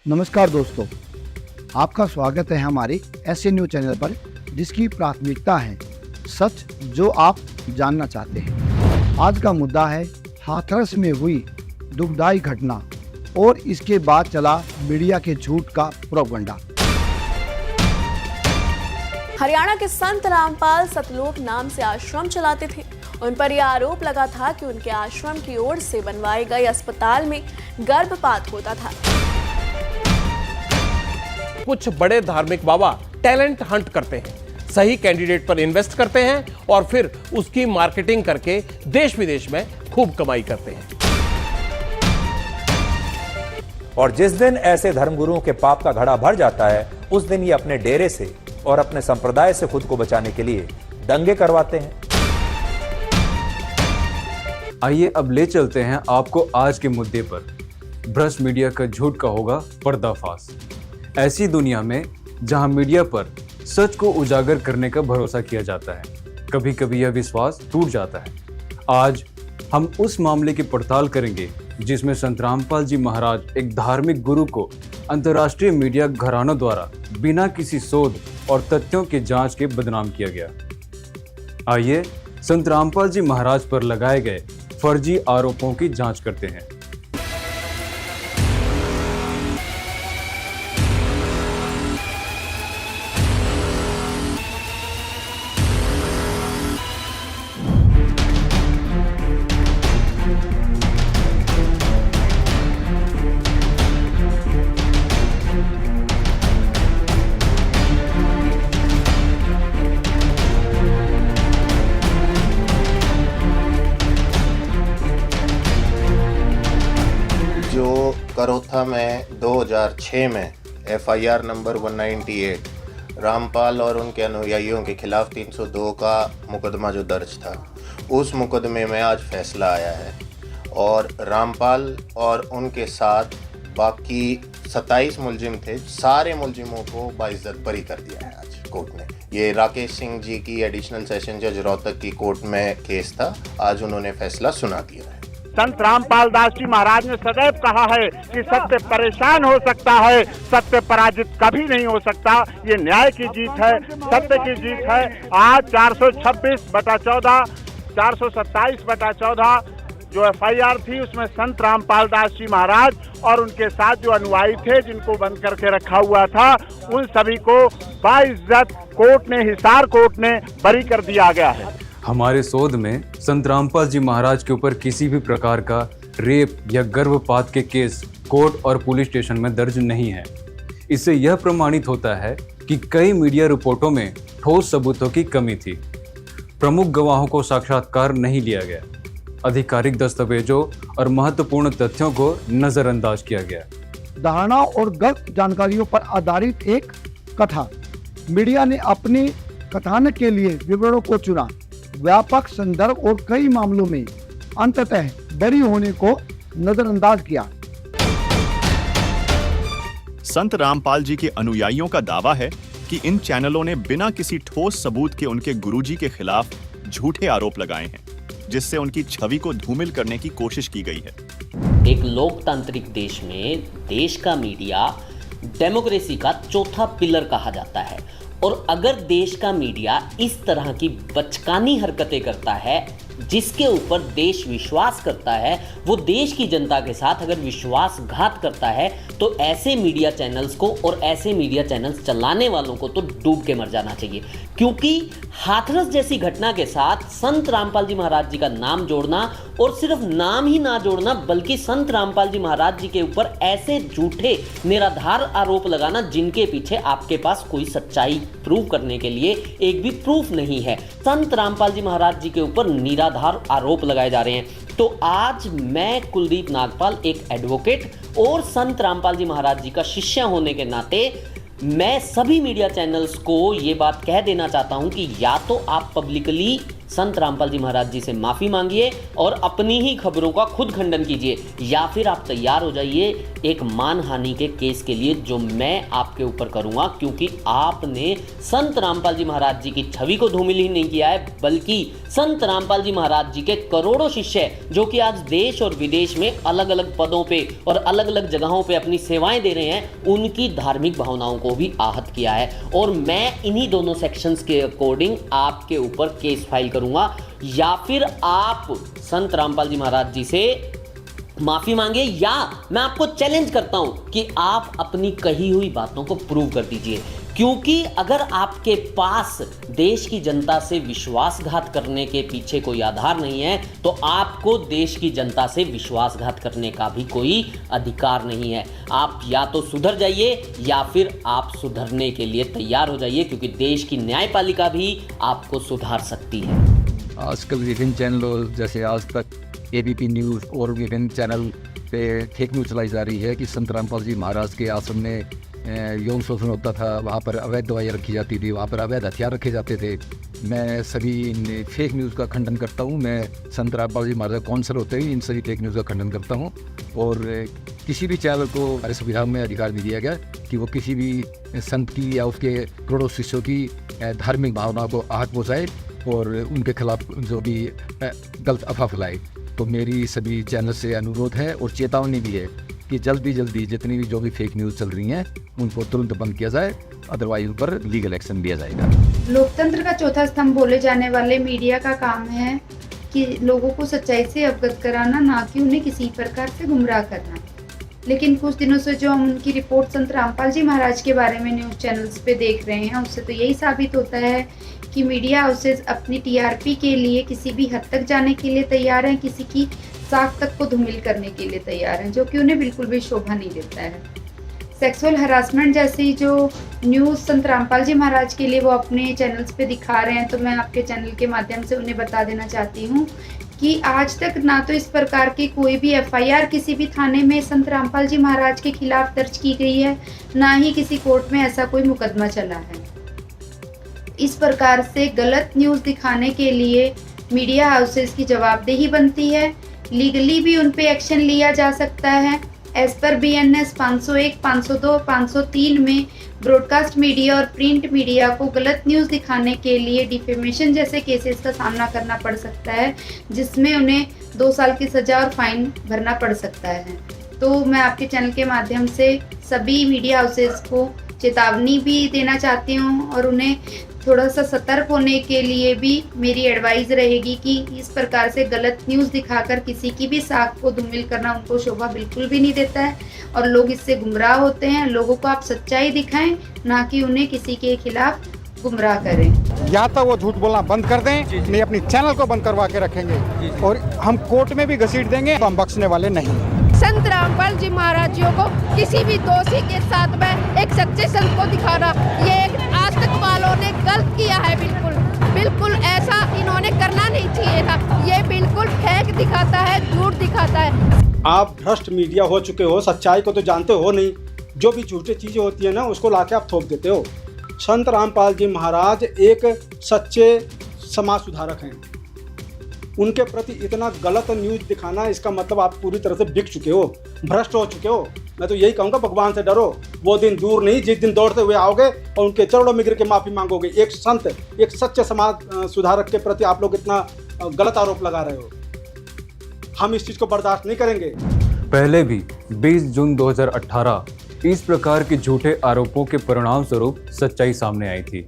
नमस्कार दोस्तों, आपका स्वागत है हमारे ऐसे न्यूज चैनल पर जिसकी प्राथमिकता है सच जो आप जानना चाहते हैं। आज का मुद्दा है हाथरस में हुई दुखदाई घटना और इसके बाद चला मीडिया के झूठ का प्रोपगंडा। हरियाणा के संत रामपाल सतलोक नाम से आश्रम चलाते थे। उन पर यह आरोप लगा था कि उनके आश्रम की ओर से बनवाए गए अस्पताल में गर्भपात होता था। कुछ बड़े धार्मिक बाबा टैलेंट हंट करते हैं, सही कैंडिडेट पर इन्वेस्ट करते हैं और फिर उसकी मार्केटिंग करके देश विदेश में खूब कमाई करते हैं। और जिस दिन ऐसे धर्मगुरुओं के पाप का घड़ा भर जाता है, उस दिन ये अपने डेरे से और अपने संप्रदाय से खुद को बचाने के लिए दंगे करवाते हैं। आइए अब ले चलते हैं आपको आज के मुद्दे पर। भ्रष्ट मीडिया का झूठ का होगा पर्दाफाश। ऐसी दुनिया में जहां मीडिया पर सच को उजागर करने का भरोसा किया जाता है, कभी कभी यह विश्वास टूट जाता है। आज हम उस मामले की पड़ताल करेंगे जिसमें संत रामपाल जी महाराज एक धार्मिक गुरु को अंतर्राष्ट्रीय मीडिया घरानों द्वारा बिना किसी शोध और तथ्यों की जांच के बदनाम किया गया। आइए संत रामपाल जी महाराज पर लगाए गए फर्जी आरोपों की जांच करते हैं। करोथा में 2006 में FIR नंबर 198 रामपाल और उनके अनुयायियों के खिलाफ 302 का मुकदमा जो दर्ज था, उस मुकदमे में आज फैसला आया है और रामपाल और उनके साथ बाकी 27 मुलजिम थे, सारे मुलजिमों को बाइज्जत बरी कर दिया है आज कोर्ट ने। ये राकेश सिंह जी की एडिशनल सेशन जज रोहतक की कोर्ट में केस था, आज उन्होंने फैसला सुना दिया है। संत रामपाल दास जी महाराज ने सदैव कहा है कि सत्य परेशान हो सकता है, सत्य पराजित कभी नहीं हो सकता। ये न्याय की जीत है, सत्य की जीत है। आज 426/14, 427/14 जो FIR थी उसमें संत रामपाल दास जी महाराज और उनके साथ जो अनुयायी थे जिनको बंद करके रखा हुआ था, उन सभी को बाइज्जत कोर्ट ने, हिसार कोर्ट ने बरी कर दिया गया है। हमारे शोध में संत रामपाल जी महाराज के ऊपर किसी भी प्रकार का रेप या गर्भपात के केस कोर्ट और पुलिस स्टेशन में दर्ज नहीं है। इससे यह प्रमाणित होता है कि कई मीडिया रिपोर्टों में ठोस सबूतों की कमी थी। प्रमुख गवाहों को साक्षात्कार नहीं लिया गया, आधिकारिक दस्तावेजों और महत्वपूर्ण तथ्यों को नजरअंदाज किया गया। धारणा और गलत जानकारियों पर आधारित एक कथा। मीडिया ने अपने कथानक के लिए विवरणों को चुना, व्यापक संदर्भ और कई मामलों में अंततः बरी होने को नजरअंदाज किया। संत रामपाल जी के अनुयायियों का दावा है कि इन चैनलों ने बिना किसी ठोस सबूत के उनके गुरुजी के खिलाफ झूठे आरोप लगाए हैं, जिससे उनकी छवि को धूमिल करने की कोशिश की गई है। एक लोकतांत्रिक देश में देश का मीडिया डेमोक्रेसी का चौथा पिलर कहा जाता है और अगर देश का मीडिया इस तरह की बचकानी हरकतें करता है जिसके ऊपर देश विश्वास करता है, वो देश की जनता के साथ अगर विश्वासघात करता है तो ऐसे मीडिया चैनल्स को और ऐसे मीडिया चैनल्स चलाने वालों को तो डूब के मर जाना चाहिए। क्योंकि हाथरस जैसी घटना के साथ संत रामपाल जी महाराज जी का नाम जोड़ना और सिर्फ नाम ही ना जोड़ना बल्कि संत रामपाल जी महाराज जी के ऊपर ऐसे झूठे निराधार आरोप लगाना जिनके पीछे आपके पास कोई सच्चाई प्रूव करने के लिए एक भी प्रूफ नहीं है। संत रामपाल जी महाराज जी के ऊपर निराधार आरोप लगाए जा रहे हैं। तो आज मैं कुलदीप नागपाल, एक एडवोकेट और संत रामपाल जी महाराज जी का शिष्य होने के नाते मैं सभी मीडिया चैनल्स को ये बात कह देना चाहता हूं कि या तो आप पब्लिकली संत रामपाल जी महाराज जी से माफ़ी मांगिए और अपनी ही खबरों का खुद खंडन कीजिए, या फिर आप तैयार हो जाइए एक मानहानि के केस के लिए जो मैं आपके ऊपर करूंगा, क्योंकि आपने संत रामपाल जी महाराज जी की छवि को धूमिल ही नहीं किया है, बल्कि संत रामपाल जी महाराज जी के करोड़ों शिष्य जो कि आज देश और विदेश में अलग अलग पदों पे और अलग अलग जगहों पे अपनी सेवाएं दे रहे हैं, उनकी धार्मिक भावनाओं को भी आहत किया है। और मैं इन्हीं दोनों सेक्शंस के अकॉर्डिंग आपके ऊपर केस फाइल करूंगा, या फिर आप संत रामपाल जी महाराज जी से माफी मांगे, या मैं आपको चैलेंज करता हूं कि आप अपनी कही हुई बातों को प्रूव कर दीजिए। क्योंकि अगर आपके पास देश की जनता से विश्वासघात करने के पीछे कोई आधार नहीं है, तो आपको देश की जनता से विश्वासघात करने का भी कोई अधिकार नहीं है। आप या तो सुधर जाइए या फिर आप सुधरने के लिए तैयार हो जाइए, क्योंकि देश की न्यायपालिका भी आपको सुधार सकती है। आजकल विभिन्न चैनलों जैसे आज तक, एबीपी न्यूज़ और विभिन्न चैनल पे फेक न्यूज़ चलाई जा रही है कि संत रामपाल जी महाराज के आश्रम में यौन शोषण होता था, वहाँ पर अवैध दवाइयाँ रखी जाती थी, वहाँ पर अवैध हथियार रखे जाते थे। मैं सभी इन फेक न्यूज़ का खंडन करता हूँ। मैं संत रामपाल जी महाराज काउंसिलर होते हुए इन सभी फेक न्यूज़ का खंडन करता हूँ, और किसी भी चैनल को हमारे संविधान में अधिकार नहीं दिया गया कि वो किसी भी संत की या उसके करोड़ों शिष्यों की धार्मिक भावना को आहत पहुँचाए और उनके खिलाफ जो भी गलत अफवाह फैलाए। तो मेरी सभी चैनल से अनुरोध है और चेतावनी भी है कि जल्दी जितनी भी जो भी फेक न्यूज़ चल रही हैं उनको तुरंत बंद किया जाए, अदरवाइज उन पर लीगल एक्शन लिया जाएगा। लोकतंत्र का चौथा स्तंभ बोले जाने वाले मीडिया का काम है कि लोगों को सच्चाई से अवगत कराना, ना कि उन्हें किसी प्रकार से गुमराह करना। लेकिन कुछ दिनों से जो हम उनकी रिपोर्ट संत रामपाल जी महाराज के बारे में न्यूज़ चैनल्स पे देख रहे हैं, उससे तो यही साबित होता है कि मीडिया हाउसेज अपनी टीआरपी के लिए किसी भी हद तक जाने के लिए तैयार हैं, किसी की साख तक को धूमिल करने के लिए तैयार हैं, जो कि उन्हें बिल्कुल भी शोभा नहीं देता है। सेक्सुअल हरासमेंट जैसी जो न्यूज़ संत रामपाल जी महाराज के लिए वो अपने चैनल्स पे दिखा रहे हैं, तो मैं आपके चैनल के माध्यम से उन्हें बता देना चाहती हूँ कि आज तक ना तो इस प्रकार की कोई भी एफआईआर किसी भी थाने में संत रामपाल जी महाराज के खिलाफ दर्ज की गई है, ना ही किसी कोर्ट में ऐसा कोई मुकदमा चला है। इस प्रकार से गलत न्यूज़ दिखाने के लिए मीडिया हाउसेस की जवाबदेही बनती है। लीगली भी उन पे एक्शन लिया जा सकता है। एज पर BNS 501, 502, 503 में ब्रॉडकास्ट मीडिया और प्रिंट मीडिया को गलत न्यूज़ दिखाने के लिए डिफेमेशन जैसे केसेस का सामना करना पड़ सकता है, जिसमें उन्हें 2 साल की सज़ा और फाइन भरना पड़ सकता है। तो मैं आपके चैनल के माध्यम से सभी मीडिया हाउसेस को चेतावनी भी देना चाहती हूँ, और उन्हें थोड़ा सा सतर्क होने के लिए भी मेरी एडवाइस रहेगी कि इस प्रकार से गलत न्यूज़ दिखाकर किसी की भी साख को धूमिल करना उनको शोभा बिल्कुल भी नहीं देता है, और लोग इससे गुमराह होते हैं। लोगों को आप सच्चाई दिखाएं, ना कि उन्हें किसी के खिलाफ गुमराह करें। या तो वो झूठ बोलना बंद कर दें, नहीं अपनी चैनल को बंद करवा के रखेंगे, और हम कोर्ट में भी घसीट देंगे, तो हम बख्शने वाले नहीं। संत रामपाल जी महाराज जी को किसी भी दोषी के साथ में एक सच्चे संत को दिखाना, ये आज तक वालों ने गलत किया है। बिल्कुल ऐसा इन्होंने करना नहीं चाहिए था। ये बिल्कुल फेक दिखाता है, झूठ दिखाता है। आप भ्रष्ट मीडिया हो चुके हो, सच्चाई को तो जानते हो नहीं। जो भी झूठी चीजें होती है ना, उसको लाके आप थोप देते हो। संत रामपाल जी महाराज एक सच्चे समाज सुधारक हैं। उनके प्रति इतना गलत न्यूज़ दिखाना, इसका मतलब आप पूरी तरह से बिक चुके हो, भ्रष्ट हो चुके हो। मैं तो यही कहूँगा, भगवान से डरो। वो दिन दूर नहीं जिस दिन दौड़ते हुए आओगे और उनके चरणों में गिर के माफ़ी मांगोगे। एक संत, एक सच्चे समाज सुधारक के प्रति आप लोग इतना गलत आरोप लगा रहे हो। हम इस चीज़ को बर्दाश्त नहीं करेंगे। पहले भी 20 जून 2018 इस प्रकार के झूठे आरोपों के परिणाम स्वरूप सच्चाई सामने आई थी।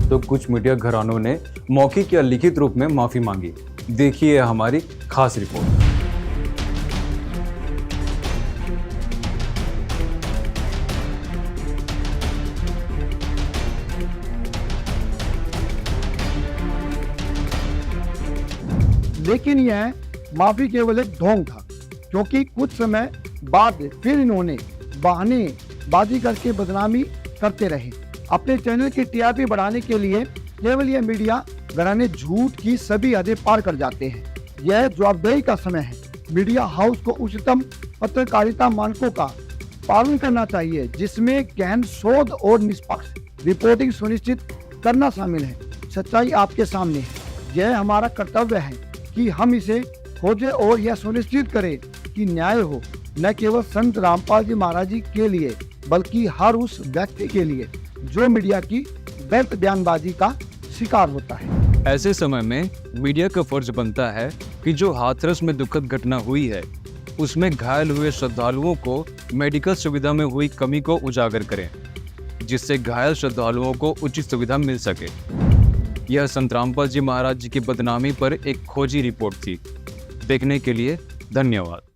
तो कुछ मीडिया घरानों ने मौखिक या लिखित रूप में माफी मांगी। देखिए हमारी खास रिपोर्ट। लेकिन यह माफी केवल एक ढोंग था, क्योंकि कुछ समय बाद फिर इन्होंने बहानेबाजी करके बदनामी करते रहे। अपने चैनल की टीआरपी बढ़ाने के लिए केवल यह मीडिया घराने झूठ की सभी हदें पार कर जाते हैं। यह जवाबदेही का समय है मीडिया हाउस को उच्चतम पत्रकारिता मानकों का पालन करना चाहिए, जिसमें गहन शोध और निष्पक्ष रिपोर्टिंग सुनिश्चित करना शामिल है। सच्चाई आपके सामने है। यह हमारा कर्तव्य है कि हम इसे खोजें और यह सुनिश्चित करें कि न्याय हो, न केवल संत रामपाल जी महाराज जी के लिए बल्कि हर उस व्यक्ति के लिए जो मीडिया की व्यर्थ बयानबाजी का शिकार होता है। ऐसे समय में मीडिया का फर्ज बनता है कि जो हाथरस में दुखद घटना हुई है उसमें घायल हुए श्रद्धालुओं को मेडिकल सुविधा में हुई कमी को उजागर करें, जिससे घायल श्रद्धालुओं को उचित सुविधा मिल सके। यह संत रामपाल जी महाराज जी की बदनामी पर एक खोजी रिपोर्ट थी। देखने के लिए धन्यवाद।